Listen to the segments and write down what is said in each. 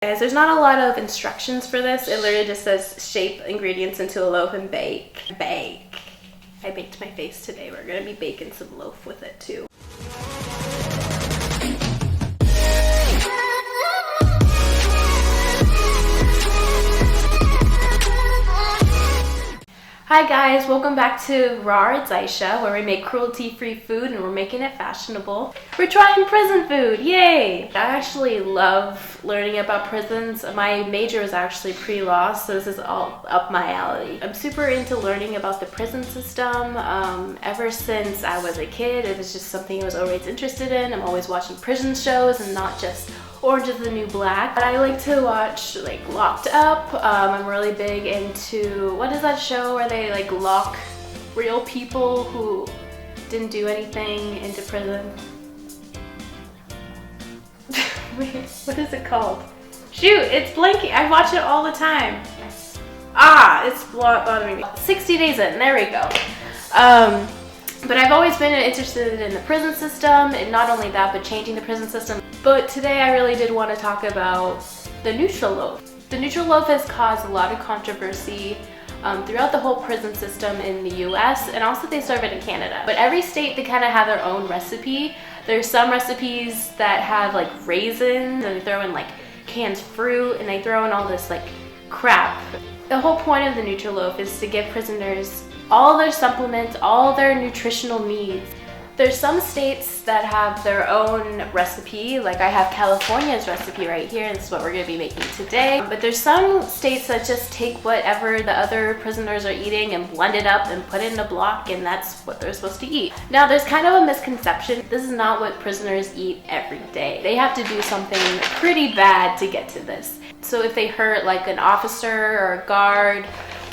Guys, there's not a lot of instructions for this. It literally just says shape ingredients into a loaf and bake. Bake. I baked my face today. We're gonna be baking some loaf with it too. Hi guys, welcome back to Raw. It's Aisha, where we make cruelty-free food and we're making it fashionable. We're trying prison food, yay! I actually love learning about prisons. My major is actually pre-law, so this is all up my alley. I'm super into learning about the prison system. Ever since I was a kid, it was just something I was always interested in. I'm always watching prison shows and not just Orange is the New Black. But I like to watch like Locked Up. I'm really big into, what is that show where they like lock real people who didn't do anything into prison? Wait, what is it called? Shoot, it's blanking. I watch it all the time. It's bothering me. 60 Days In, there we go. But I've always been interested in the prison system, and not only that, but changing the prison system. But today I really did want to talk about the Nutraloaf. The Nutraloaf has caused a lot of controversy throughout the whole prison system in the US, and also they serve it in Canada. But every state, they kind of have their own recipe. There's some recipes that have like raisins, and they throw in like canned fruit, and they throw in all this like crap. The whole point of the Nutraloaf is to give prisoners all their supplements, all their nutritional needs. There's some states that have their own recipe, like I have California's recipe right here, and this is what we're gonna be making today. But there's some states that just take whatever the other prisoners are eating and blend it up and put it in a block, and that's what they're supposed to eat. Now, there's kind of a misconception. This is not what prisoners eat every day. They have to do something pretty bad to get to this. So if they hurt like an officer or a guard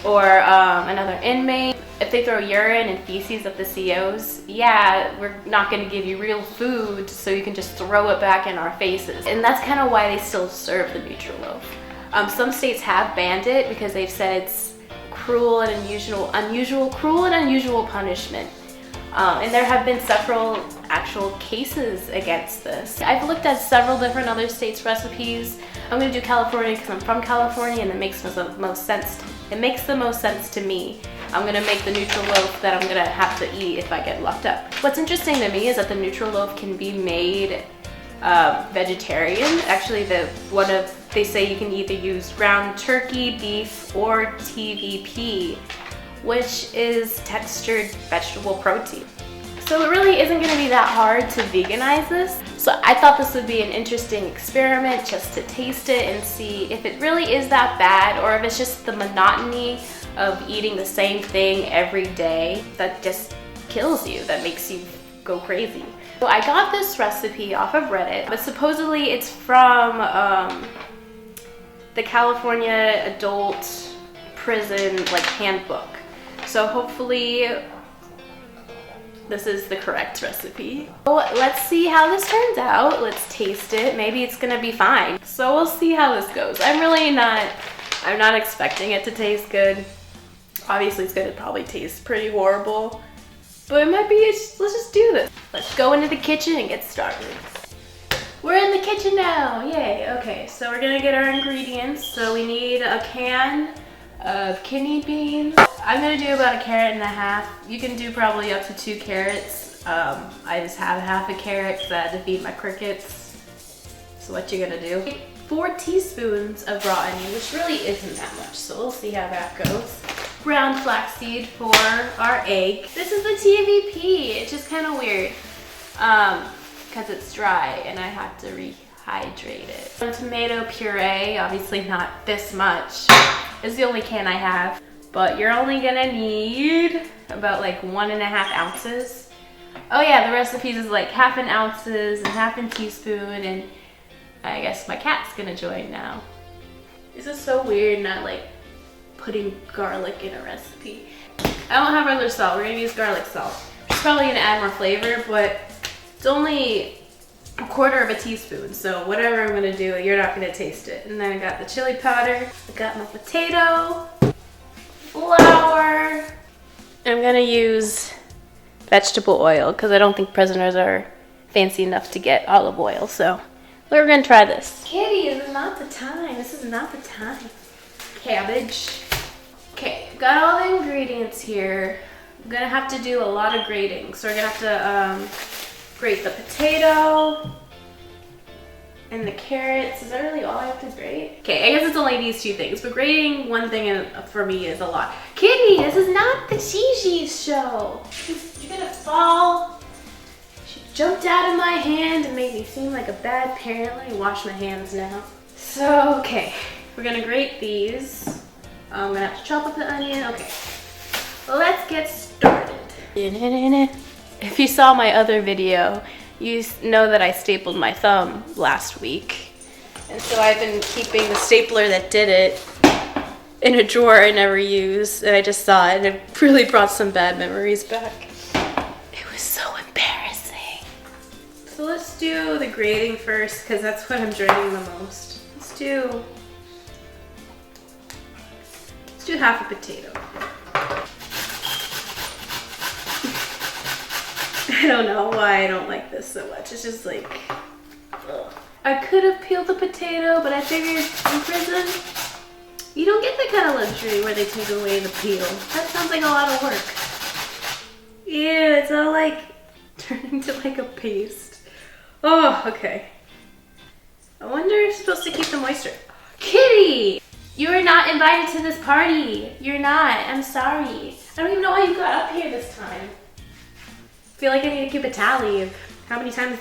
or another inmate, if they throw urine and feces at the COs, yeah, we're not going to give you real food so you can just throw it back in our faces. And that's kind of why they still serve the Nutraloaf. Some states have banned it because they've said it's cruel and unusual punishment. And there have been several actual cases against this. I've looked at several different other states' recipes. I'm going to do California because I'm from California, and it makes the most sense. It makes the most sense to me. I'm going to make the Nutraloaf that I'm going to have to eat if I get locked up. What's interesting to me is that the Nutraloaf can be made vegetarian. Actually, they say you can either use ground turkey, beef, or TVP, which is textured vegetable protein. So it really isn't going to be that hard to veganize this. So I thought this would be an interesting experiment just to taste it and see if it really is that bad, or if it's just the monotony of eating the same thing every day that just kills you, that makes you go crazy. So I got this recipe off of Reddit, but supposedly it's from the California Adult Prison handbook. So hopefully this is the correct recipe. So let's see how this turns out. Let's taste it. Maybe it's gonna be fine. So we'll see how this goes. I'm not expecting it to taste good. Obviously it's gonna probably taste pretty horrible, but it might be, let's just do this. Let's go into the kitchen and get started. We're in the kitchen now, yay. Okay, so we're gonna get our ingredients. So we need a can of kidney beans. I'm gonna do about 1.5 carrots. You can do probably up to 2 carrots. I just have half a carrot because I had to feed my crickets. So what you gonna do? 4 teaspoons of raw onion, which really isn't that much, so we'll see how that goes. Ground flaxseed for our egg. This is the TVP. It's just kind of weird because it's dry and I have to rehydrate it. Some tomato puree, obviously not this much. This is the only can I have, but you're only gonna need about 1.5 ounces. Oh yeah, the recipes is 0.5 ounces and 0.5 teaspoon, and I guess my cat's gonna join now. This is so weird, not putting garlic in a recipe. I don't have regular salt, we're gonna use garlic salt. It's probably gonna add more flavor, but it's only 1/4 teaspoon, so whatever I'm gonna do, you're not gonna taste it. And then I got the chili powder, I got my potato, flour. I'm gonna use vegetable oil because I don't think prisoners are fancy enough to get olive oil, so We're gonna try this. Kitty, this is not the time. This is not the time. Cabbage. Okay, got all the ingredients here. I'm gonna have to do a lot of grating. So we're gonna have to grate the potato and the carrots. Is that really all I have to grate? Okay, I guess it's only these two things, but grating one thing for me is a lot. Kitty, this is not the Gigi's show. You're gonna fall. She jumped out of my hand and made me seem like a bad parent. Let me wash my hands now. So, okay, we're gonna grate these. I'm gonna have to chop up the onion. Okay, let's get started. If you saw my other video, you know that I stapled my thumb last week. And so I've been keeping the stapler that did it in a drawer I never used. And I just saw it and it really brought some bad memories back. It was so embarrassing. So let's do the grating first because that's what I'm dreading the most. Let's do half a potato. I don't know why I don't like this so much. It's just like, ugh. I could have peeled the potato, but I figured in prison, you don't get that kind of luxury where they take away the peel. That sounds like a lot of work. Yeah, it's all like turning to like a paste. Oh, okay. I wonder if it's supposed to keep the moisture. Kitty! You are not invited to this party. You're not. I'm sorry. I don't even know why you got up here this time. I feel like I need to keep a tally of how many times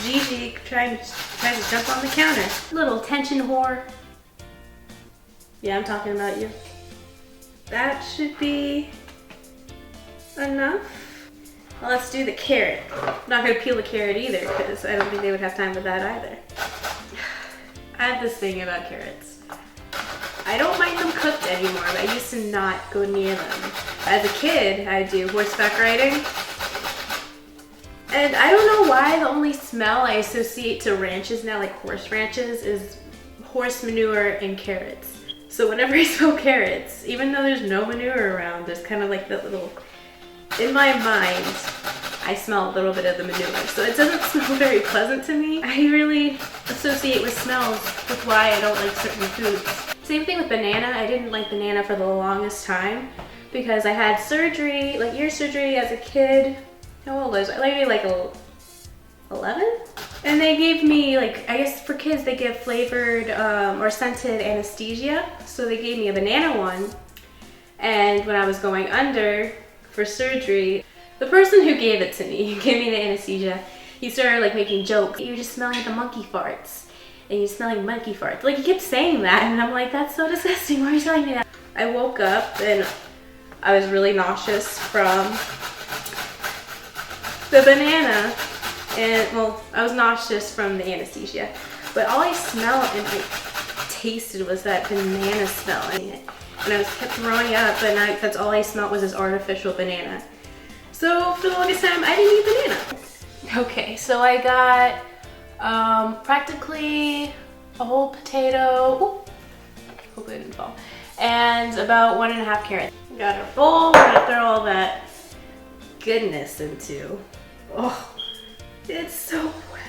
Gigi tries to jump on the counter. Little attention whore. Yeah, I'm talking about you. That should be enough. Well, let's do the carrot. I'm not gonna peel the carrot either because I don't think they would have time for that either. I have this thing about carrots. I don't mind them cooked anymore, but I used to not go near them. As a kid, I do horseback riding. And I don't know why the only smell I associate to ranches now, like horse ranches, is horse manure and carrots. So whenever I smell carrots, even though there's no manure around, there's kind of like that little, in my mind, I smell a little bit of the manure. So it doesn't smell very pleasant to me. I really associate with smells with why I don't like certain foods. Same thing with banana. I didn't like banana for the longest time because I had surgery, like ear surgery as a kid. How old was I? Maybe like 11? And they gave me, like, I guess for kids they give flavored or scented anesthesia. So they gave me a banana one. And when I was going under for surgery, the person who gave it to me, gave me the anesthesia, he started like making jokes. You're just smelling the monkey farts. And you're smelling monkey farts. Like he kept saying that and I'm like, that's so disgusting. Why are you telling me that? I woke up and I was really nauseous from the banana, and well, I was nauseous from the anesthesia, but all I smelled and I tasted was that banana smell in it, and I was kept throwing up, and that's all I smelled was this artificial banana. So for the longest time, I didn't eat banana. Okay, so I got practically a whole potato. Ooh, hope it didn't fall. And about 1.5 carrots. We got our bowl. We're gonna throw all that goodness into. Oh, it's so wet.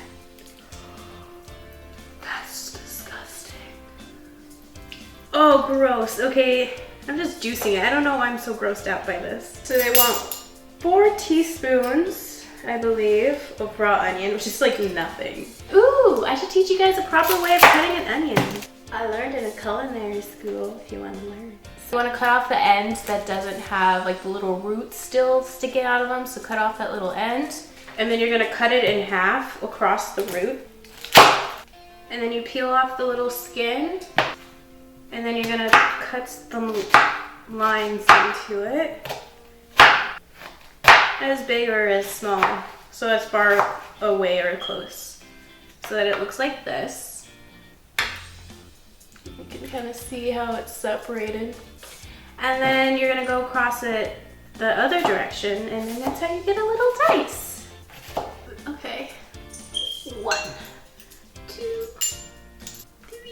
That's disgusting. Oh, gross. Okay, I'm just juicing it. I don't know why I'm so grossed out by this. So they want 4 teaspoons, I believe, of raw onion, which is like nothing. Ooh, I should teach you guys a proper way of cutting an onion. I learned in a culinary school, if you want to learn. So you want to cut off the end that doesn't have like the little roots still sticking out of them, so cut off that little end. And then you're going to cut it in half across the root. And then you peel off the little skin. And then you're going to cut some lines into it. As big or as small. So as far away or close. So that it looks like this. You can kind of see how it's separated. And then you're going to go across it the other direction. And then that's how you get a little dice. Okay, 1, 2, 3,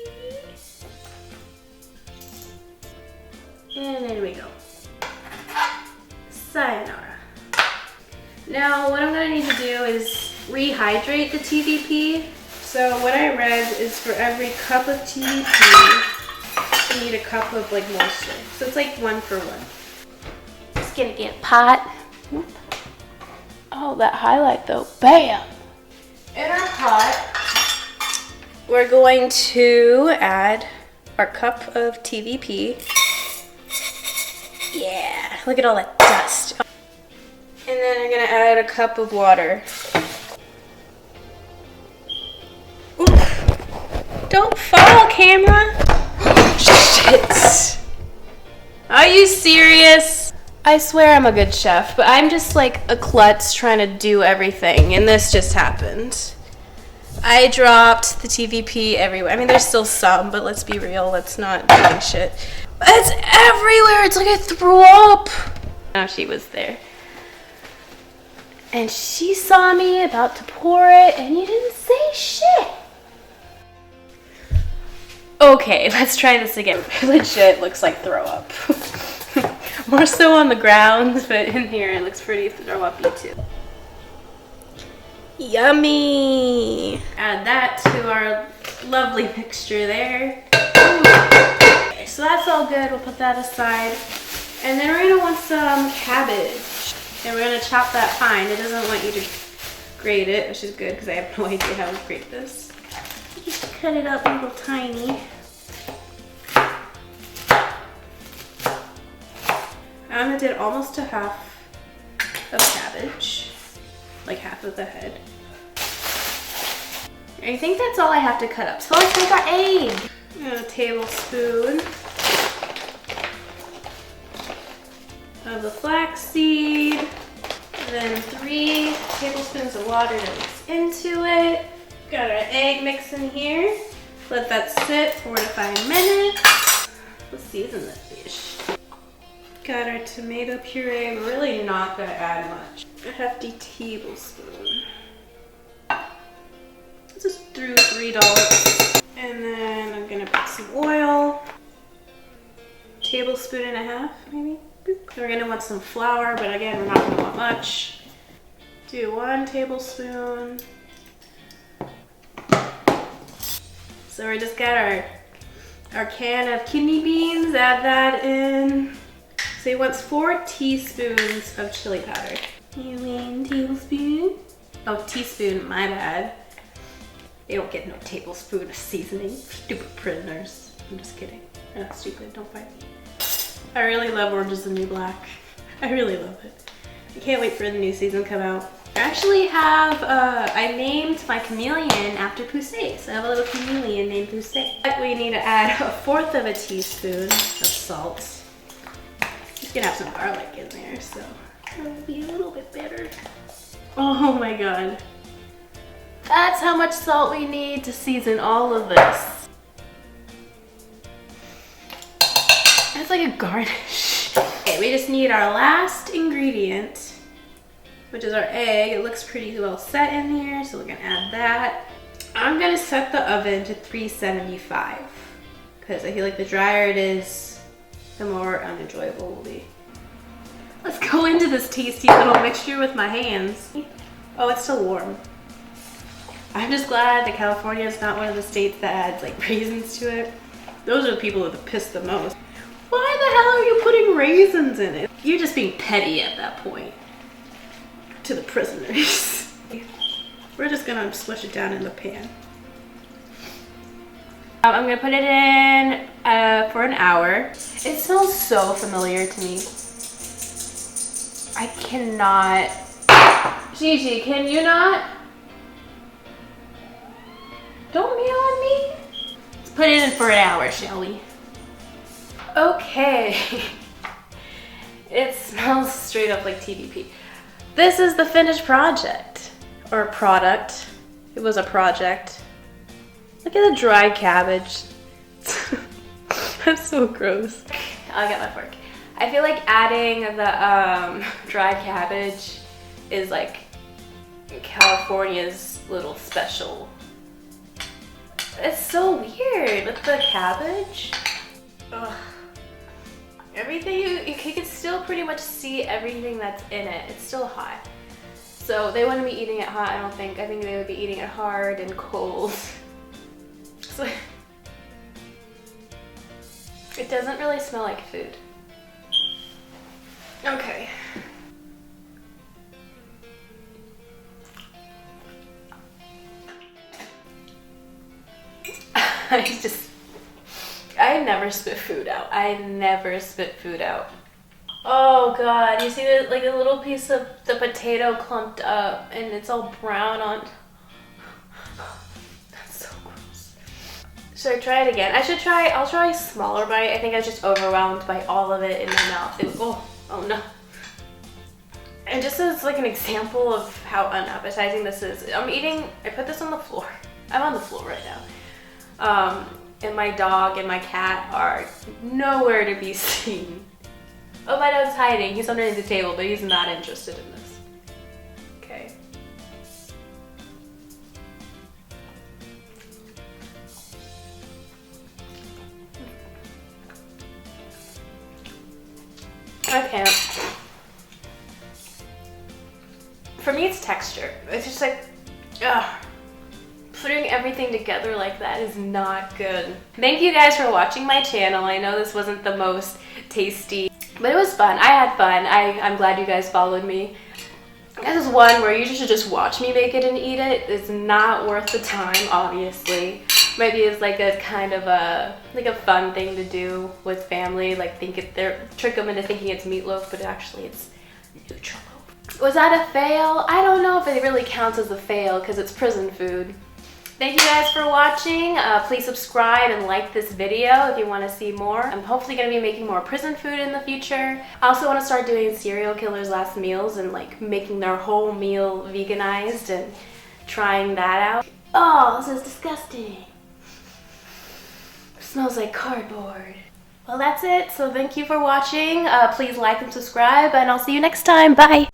and there we go. Sayonara. Now what I'm gonna need to do is rehydrate the TVP. So what I read is for every cup of TDP, you need a cup of like moisture. So it's like 1 for 1. Just gonna get a pot. Oh, that highlight though, bam! In our pot, we're going to add our cup of TVP. Yeah, look at all that dust. And then I'm gonna add a cup of water. Ooh. Don't fall, camera! Shit! Are you serious? I swear I'm a good chef, but I'm just like a klutz trying to do everything, and this just happened. I dropped the TVP everywhere. I mean, there's still some, but let's be real, let's not doing shit. It's everywhere! It's like I threw up! Now she was there. And she saw me about to pour it, and you didn't say shit! Okay, let's try this again. Legit looks like throw up. More so on the ground, but in here it looks pretty throw up-y too. Yummy! Add that to our lovely mixture there. Okay, so that's all good. We'll put that aside. And then we're gonna want some cabbage. And we're gonna chop that fine. It doesn't want you to grate it, which is good because I have no idea how to grate this. You just cut it up a little tiny. I'm gonna do almost a half of cabbage, like half of the head. I think that's all I have to cut up. So let's make our egg. A tablespoon of the flaxseed, and then 3 tablespoons of water to mix into it. Got our egg mix in here. Let that sit 4 to 5 minutes. Let's season this dish. Got our tomato puree. We're really not gonna add much. A hefty tablespoon. Just threw $3. And then I'm gonna put some oil. Tablespoon and a half, maybe. We're gonna want some flour, but again, we're not gonna want much. Do 1 tablespoon. So we just got our can of kidney beans. Add that in. So he wants 4 teaspoons of chili powder. You mean tablespoon? Oh, teaspoon, my bad. They don't get no tablespoon of seasoning. Stupid prisoners. I'm just kidding. They're not stupid, don't fight me. I really love Orange is the New Black. I really love it. I can't wait for the new season to come out. I actually have, I named my chameleon after Poussey. So I have a little chameleon named Poussey. We need to add 1/4 of a teaspoon of salt. He's gonna have some garlic in there, so it'll be a little bit better. Oh my god. That's how much salt we need to season all of this. That's like a garnish. Okay, we just need our last ingredient, which is our egg. It looks pretty well set in here, so we're gonna add that. I'm gonna set the oven to 375 because I feel like the drier it is, the more unenjoyable it will be. Let's go into this tasty little mixture with my hands. Oh, it's still warm. I'm just glad that California is not one of the states that adds like raisins to it. Those are the people that piss the most. Why the hell are you putting raisins in it? You're just being petty at that point. To the prisoners. We're just gonna swish it down in the pan. I'm gonna put it in for an hour. It smells so familiar to me. I cannot. Gigi, can you not? Don't meow on me. Let's put it in for an hour, shall we? Okay. It smells straight up like TDP. This is the finished project. Or product. It was a project. Look at the dry cabbage. That's so gross. I'll get my fork. I feel like adding the dry cabbage is like California's little special. It's so weird with the cabbage. Ugh. Everything, you can still pretty much see everything that's in it. It's still hot. So they wouldn't be eating it hot, I don't think. I think they would be eating it hard and cold. So it doesn't really smell like food. Okay. I never spit food out. I never spit food out. Oh God, you see that, like a little piece of the potato clumped up and it's all brown on. That's so gross. Should I try it again? I'll try a smaller bite. I think I was just overwhelmed by all of it in my mouth. Oh no. And just as like an example of how unappetizing this is, I put this on the floor. I'm on the floor right now. And my dog and my cat are nowhere to be seen. Oh, my dog's hiding. He's underneath the table, but he's not interested in this. Okay. Okay. For me, it's texture. It's just like, ugh. Putting everything together like that is not good. Thank you guys for watching my channel. I know this wasn't the most tasty, but it was fun. I had fun. I'm glad you guys followed me. This is one where you should just watch me make it and eat it. It's not worth the time, obviously. Maybe it's like a kind of a fun thing to do with family. Like trick them into thinking it's meatloaf, but actually it's Nutraloaf. Was that a fail? I don't know if it really counts as a fail because it's prison food. Thank you guys for watching. Please subscribe and like this video if you want to see more. I'm hopefully going to be making more prison food in the future. I also want to start doing serial killers' last meals and like making their whole meal veganized and trying that out. Oh, this is disgusting. It smells like cardboard. Well, that's it. So thank you for watching. Please like and subscribe, and I'll see you next time. Bye.